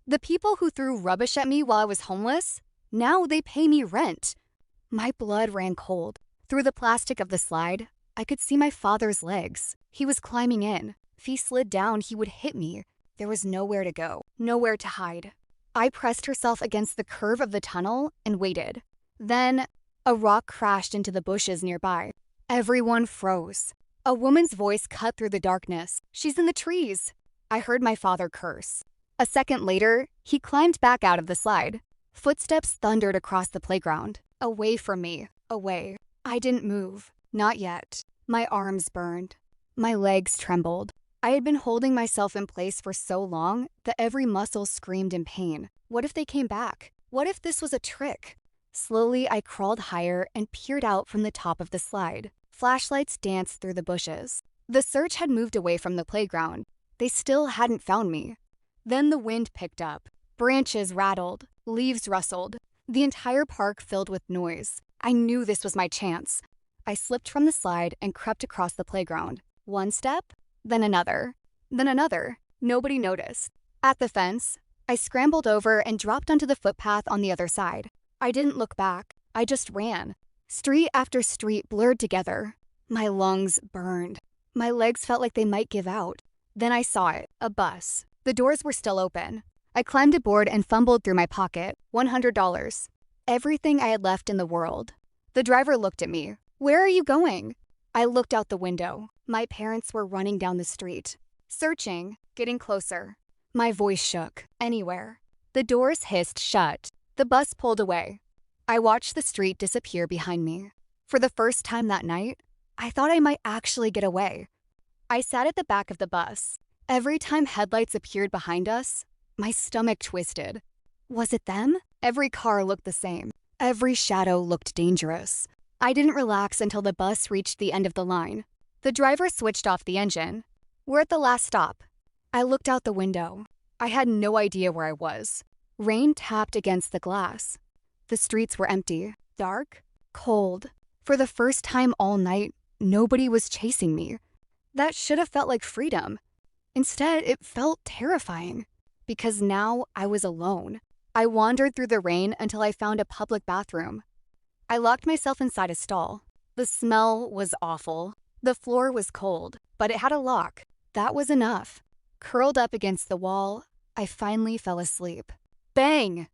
The people who threw rubbish at me while I was homeless, now they pay me rent. My blood ran cold. Through the plastic of the slide, I could see my father's legs. He was climbing in. If he slid down, he would hit me. There was nowhere to go, nowhere to hide. I pressed herself against the curve of the tunnel and waited. Then, a rock crashed into the bushes nearby. Everyone froze. A woman's voice cut through the darkness. "She's in the trees." I heard my father curse. A second later, he climbed back out of the slide. Footsteps thundered across the playground. Away from me, away. I didn't move. Not yet. My arms burned. My legs trembled. I had been holding myself in place for so long that every muscle screamed in pain. What if they came back? What if this was a trick? Slowly, I crawled higher and peered out from the top of the slide. Flashlights danced through the bushes. The search had moved away from the playground. They still hadn't found me. Then the wind picked up. Branches rattled. Leaves rustled. The entire park filled with noise. I knew this was my chance. I slipped from the slide and crept across the playground. One step, then another, then another. Nobody noticed. At the fence, I scrambled over and dropped onto the footpath on the other side. I didn't look back. I just ran. Street after street blurred together. My lungs burned. My legs felt like they might give out. Then I saw it, a bus. The doors were still open. I climbed aboard and fumbled through my pocket. $100. Everything I had left in the world. The driver looked at me. "Where are you going?" I looked out the window. My parents were running down the street. Searching, getting closer. My voice shook. Anywhere. The doors hissed shut. The bus pulled away. I watched the street disappear behind me. For the first time that night, I thought I might actually get away. I sat at the back of the bus. Every time headlights appeared behind us, my stomach twisted. Was it them? Every car looked the same. Every shadow looked dangerous. I didn't relax until the bus reached the end of the line. The driver switched off the engine. We're at the last stop. I looked out the window. I had no idea where I was. Rain tapped against the glass. The streets were empty, dark, cold. For the first time all night, nobody was chasing me. That should have felt like freedom. Instead, it felt terrifying. Because now I was alone. I wandered through the rain until I found a public bathroom. I locked myself inside a stall. The smell was awful. The floor was cold, but it had a lock. That was enough. Curled up against the wall, I finally fell asleep. Bang!